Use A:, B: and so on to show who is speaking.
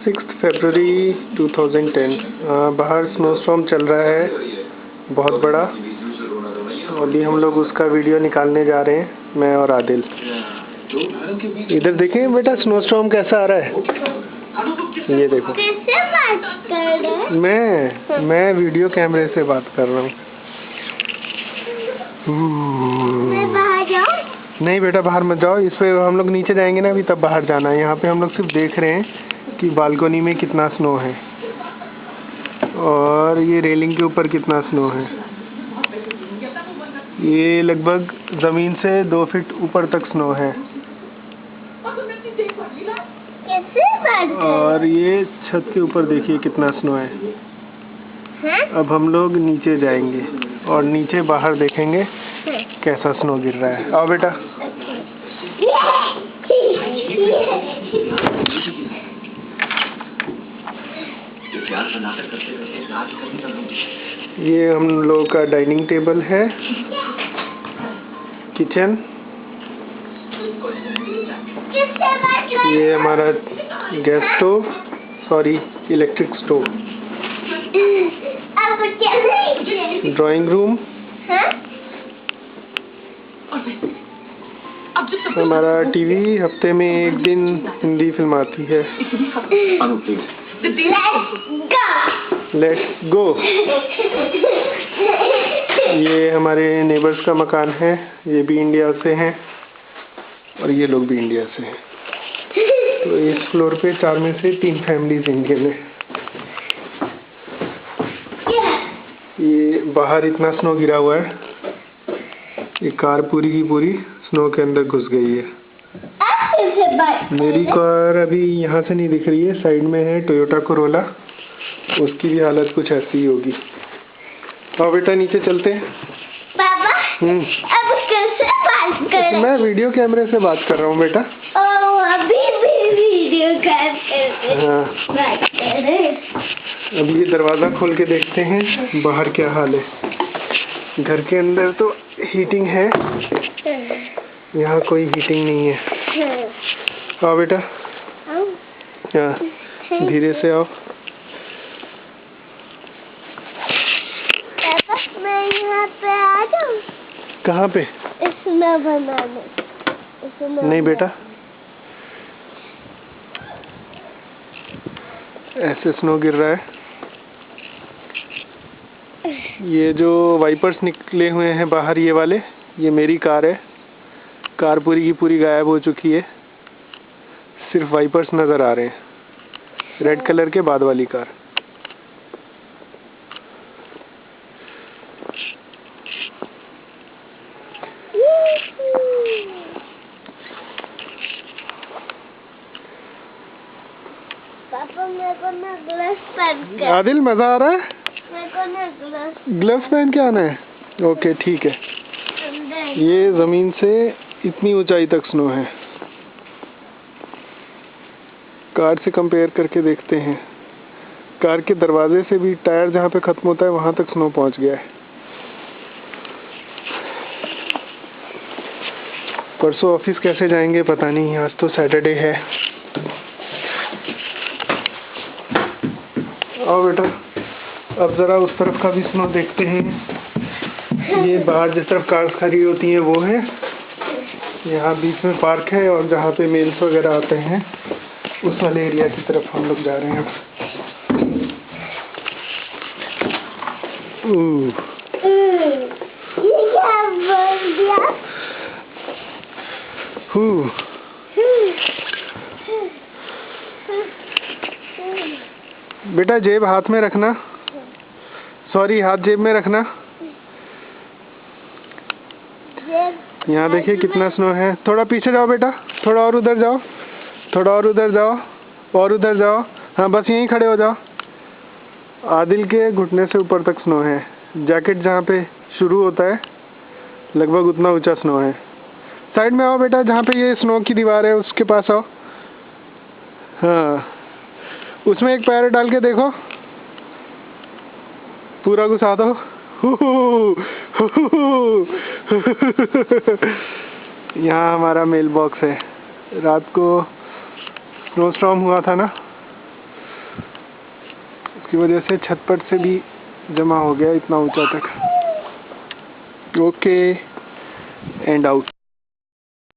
A: 6 फरवरी 2010। बाहर स्नोस्टॉर्म चल रहा है बहुत बड़ा। अभी हम लोग उसका वीडियो निकालने जा रहे हैं, मैं और आदिल। इधर देखें बेटा स्नोस्टॉर्म कैसा आ रहा है। ये देखो।
B: किससे बात कर रहे हैं?
A: मैं वीडियो कैमरे से बात कर रहा हूँ।
B: मैं बाहर जाऊँ?
A: नहीं बेटा बाहर मत जाओ। इस पे हम लोग नीचे जाएंगे ना, अभी तब बाहर जाना है। यहाँ पे हम लोग सिर्फ देख रहे हैं कि बालकनी में कितना स्नो है और ये रेलिंग के ऊपर कितना स्नो है। ये लगभग जमीन से 2 फीट ऊपर तक स्नो है। और ये छत के ऊपर देखिए कितना स्नो है। अब हम लोग नीचे जाएंगे और नीचे बाहर देखेंगे कैसा स्नो गिर रहा है। आओ बेटा। ये हम लोगों का डाइनिंग टेबल है, किचन। ये हमारा gas stove, sorry electric stove. Drawing room. हमारा टीवी हफ्ते में 1 दिन हिंदी फिल्म आती है। Let's go. ये हमारे नेबर्स का मकान है, ये भी इंडिया से हैं और ये लोग भी इंडिया से हैं। तो इस फ्लोर पे 4 में से 3 फैमिलीज इंडियन है। ये बाहर इतना स्नो गिरा हुआ है, ये कार पूरी की पूरी स्नो के अंदर घुस गई है। मेरी कार अभी यहाँ से नहीं दिख रही है, साइड में है टोयोटा कोरोला, उसकी भी हालत कुछ ऐसी ही होगी। आओ बेटा नीचे चलते हैं।
B: पापा, अब कैसे बात कर?
A: मैं वीडियो कैमरे से बात कर रहा हूँ बेटा।
B: अभी भी वीडियो कैमरे से बात कर रहे हैं।
A: अब ये दरवाजा खोल के देखते हैं बाहर क्या हाल है। घर के अंदर तो हीटिंग है, यहाँ कोई हीटिंग नहीं है। आओ बेटा। हाँ धीरे से आओ।
B: मैं यहाँ पे आ जाऊँ?
A: कहाँ पे?
B: इसमें बनाने।
A: नहीं बेटा, ऐसे स्नो गिर रहा है। ये जो वाइपर्स निकले हुए हैं बाहर, ये वाले, ये मेरी कार है। कार पूरी की पूरी गायब हो चुकी है, सिर्फ वाइपर्स नजर आ रहे हैं। रेड कलर के बाद वाली कार।
B: पापा मेरे को ना ग्लव्स पहन के।
A: आदिल मजा आ रहा है?
B: मेरे को ना
A: ग्लव्स पहन के आना है। ओके ठीक है। ये जमीन से इतनी ऊंचाई तक स्नो है। कार से कंपेयर करके देखते हैं। कार के दरवाजे से भी टायर जहाँ पे खत्म होता है वहां तक स्नो पहुंच गया है। परसों ऑफिस कैसे जाएंगे पता नहीं, आज तो सैटरडे है। आओ बेटा, अब जरा उस तरफ का भी स्नो देखते हैं। ये बाहर जिस तरफ कार्स खड़ी होती हैं वो है, यहाँ बीच में पार्क है और जहाँ पे मेल्स वगैरह आते हैं उस वाले एरिया की तरफ हम लोग जा रहे हैं। बेटा जेब हाथ में रखना, सॉरी हाथ जेब में रखना। यहाँ देखिए कितना स्नो है। थोड़ा पीछे जाओ बेटा, थोड़ा और उधर जाओ, थोड़ा और उधर जाओ, और उधर जाओ। हाँ बस यहीं खड़े हो जाओ। आदिल के घुटने से ऊपर तक स्नो है। जैकेट जहाँ पे शुरू होता है लगभग उतना ऊंचा स्नो है। साइड में आओ बेटा, जहाँ पे ये स्नो की दीवार है उसके पास आओ। हाँ उसमें एक पैर डाल के देखो, पूरा घुसा दो। यहाँ हमारा मेल बॉक्स है। रात को स्नो स्टॉर्म हुआ था ना, उसकी वजह से छत पर से भी जमा हो गया इतना ऊंचा तक। Okay, and out.